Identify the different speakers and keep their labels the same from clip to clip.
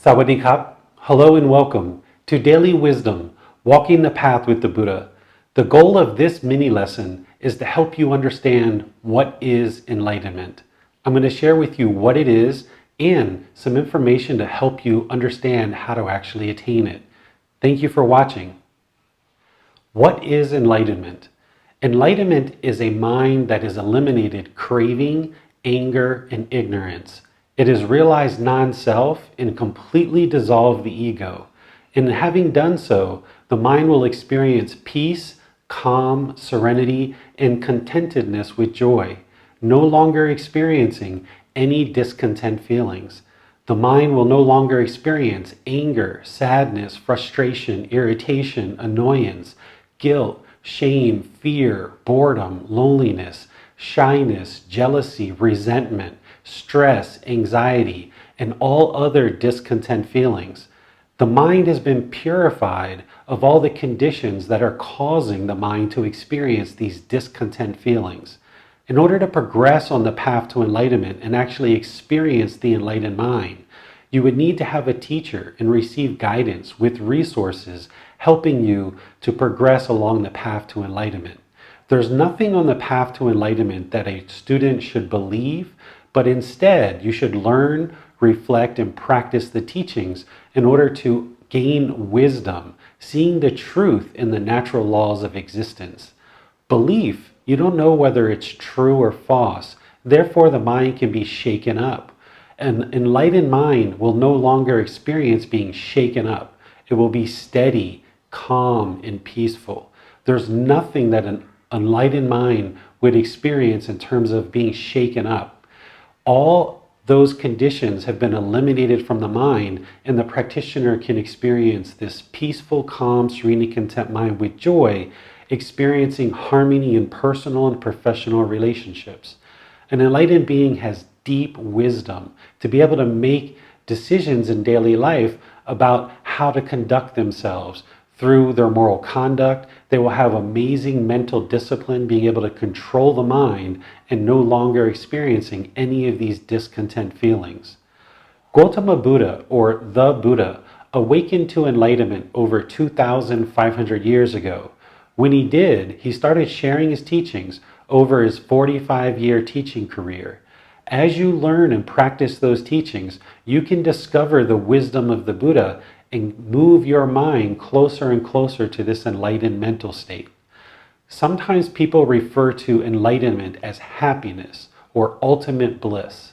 Speaker 1: Sawadee-krap. Hello and welcome to Daily Wisdom, Walking the Path with the Buddha. The goal of this mini lesson is to help you understand what is enlightenment. I'm going to share with you what it is and some information to help you understand how to actually attain it. Thank you for watching. What is enlightenment? Enlightenment is a mind that has eliminated craving, anger, and ignorance. It has realized non-self and completely dissolved the ego. In having done so, the mind will experience peace, calm, serenity, and contentedness with joy, no longer experiencing any discontent feelings. The mind will no longer experience anger, sadness, frustration, irritation, annoyance, guilt, shame, fear, boredom, loneliness, shyness, jealousy, resentment, stress, anxiety, and all other discontent feelings. The mind has been purified of all the conditions that are causing the mind to experience these discontent feelings. In order to progress on the path to enlightenment and actually experience the enlightened mind, you would need to have a teacher and receive guidance with resources helping you to progress along the path to enlightenment. There's nothing on the path to enlightenment that a student should believe, but instead you should learn, reflect, and practice the teachings in order to gain wisdom, seeing the truth in the natural laws of existence. Belief, you don't know whether it's true or false, therefore the mind can be shaken up. An enlightened mind will no longer experience being shaken up. It will be steady, calm, and peaceful. There's nothing that an enlightened mind would experience in terms of being shaken up. All those conditions have been eliminated from the mind, and the practitioner can experience this peaceful, calm, serene, and content mind with joy, experiencing harmony in personal and professional relationships. An enlightened being has deep wisdom to be able to make decisions in daily life about how to conduct themselves through their moral conduct. They will have amazing mental discipline, being able to control the mind and no longer experiencing any of these discontent feelings. Gautama Buddha, or the Buddha, awakened to enlightenment over 2,500 years ago. When he did, he started sharing his teachings over his 45-year teaching career. As you learn and practice those teachings, you can discover the wisdom of the Buddha and move your mind closer and closer to this enlightened mental state. Sometimes people refer to enlightenment as happiness or ultimate bliss.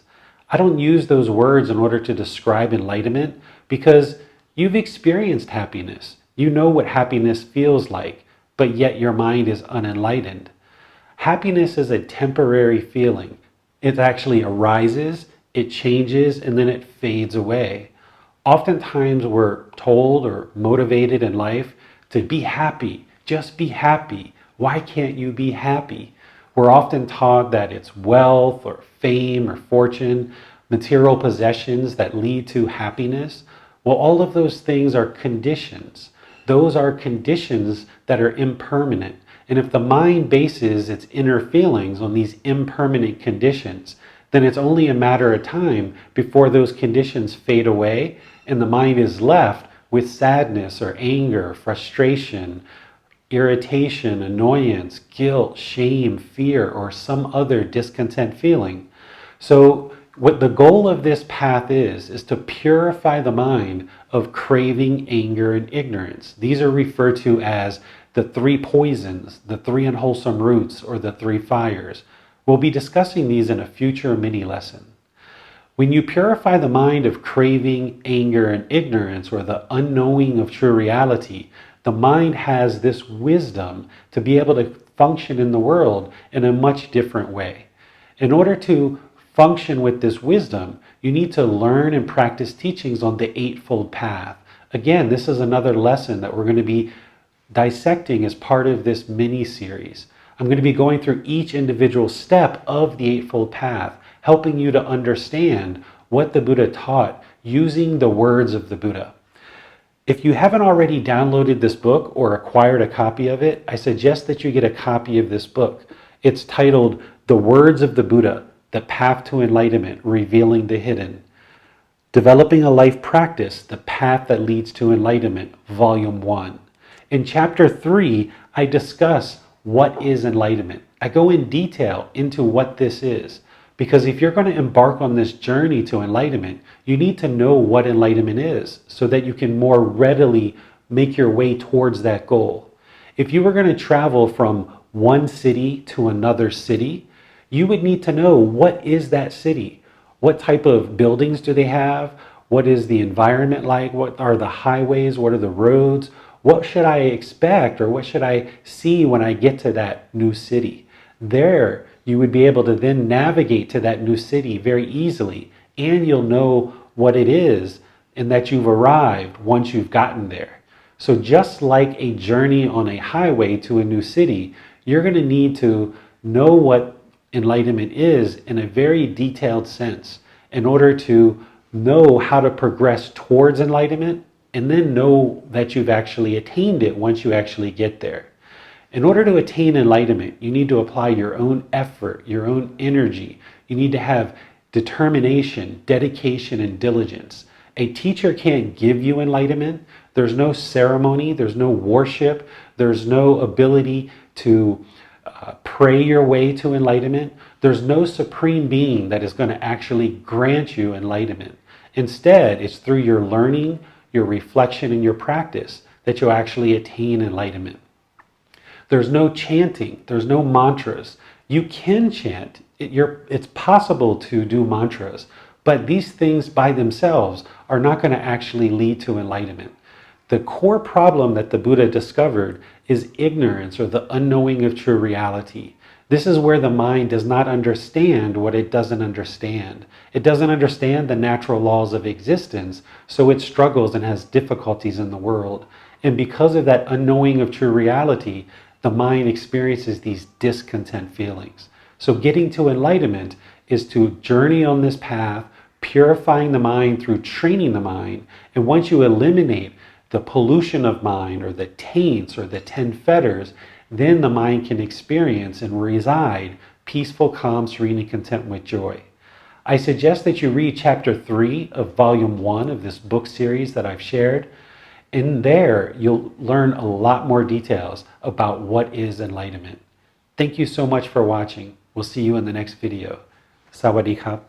Speaker 1: I don't use those words in order to describe enlightenment because you've experienced happiness. You know what happiness feels like, but yet your mind is unenlightened. Happiness is a temporary feeling. It actually arises, it changes, and then it fades away. Oftentimes we're told or motivated in life to be happy, just be happy. Why can't you be happy? We're often taught that it's wealth or fame or fortune, material possessions that lead to happiness. Well, all of those things are conditions. Those are conditions that are impermanent. And if the mind bases its inner feelings on these impermanent conditions, then it's only a matter of time before those conditions fade away and the mind is left with sadness or anger, frustration, irritation, annoyance, guilt, shame, fear, or some other discontent feeling. So what the goal of this path is to purify the mind of craving, anger, and ignorance. These are referred to as the three poisons, the three unwholesome roots, or the three fires. We'll be discussing these in a future mini lesson. When you purify the mind of craving, anger, and ignorance, or the unknowing of true reality, the mind has this wisdom to be able to function in the world in a much different way. In order to function with this wisdom, you need to learn and practice teachings on the Eightfold Path. Again, this is another lesson that we're going to be dissecting as part of this mini-series. I'm going to be going through each individual step of the Eightfold Path, helping you to understand what the Buddha taught using the words of the Buddha. If you haven't already downloaded this book or acquired a copy of it, I suggest that you get a copy of this book. It's titled The Words of the Buddha, The Path to Enlightenment, Revealing the Hidden. Developing a Life Practice, The Path That Leads to Enlightenment, Volume 1. In Chapter 3, I discuss what is enlightenment. I go in detail into what this is, because if you're going to embark on this journey to enlightenment, you need to know what enlightenment is so that you can more readily make your way towards that goal. If you were going to travel from one city to another city, you would need to know what is that city. What type of buildings do they have? What is the environment like? What are the highways? What are the roads? What should I expect or what should I see when I get to that new city? There, you would be able to then navigate to that new city very easily, and you'll know what it is and that you've arrived once you've gotten there. So just like a journey on a highway to a new city, you're going to need to know what enlightenment is in a very detailed sense in order to know how to progress towards enlightenment and then know that you've actually attained it once you actually get there. In order to attain enlightenment, you need to apply your own effort, your own energy. You need to have determination, dedication, and diligence. A teacher can't give you enlightenment. There's no ceremony, there's no worship, there's no ability to pray your way to enlightenment. There's no supreme being that is going to actually grant you enlightenment. Instead, it's through your learning, your reflection, and your practice that you'll actually attain enlightenment. There's no chanting, there's no mantras. You can chant, it's possible to do mantras, but these things by themselves are not going to actually lead to enlightenment. The core problem that the Buddha discovered is ignorance, or the unknowing of true reality. This is where the mind does not understand what it doesn't understand. It doesn't understand the natural laws of existence, so it struggles and has difficulties in the world. And because of that unknowing of true reality, the mind experiences these discontent feelings. So getting to enlightenment is to journey on this path, purifying the mind through training the mind. And once you eliminate the pollution of mind, or the taints, or the 10 fetters, then the mind can experience and reside peaceful, calm, serene, and content with joy. I suggest that you read Chapter 3 of Volume 1 of this book series that I've shared. In there, you'll learn a lot more details about what is enlightenment. Thank you so much for watching. We'll see you in the next video. Sawadee krap.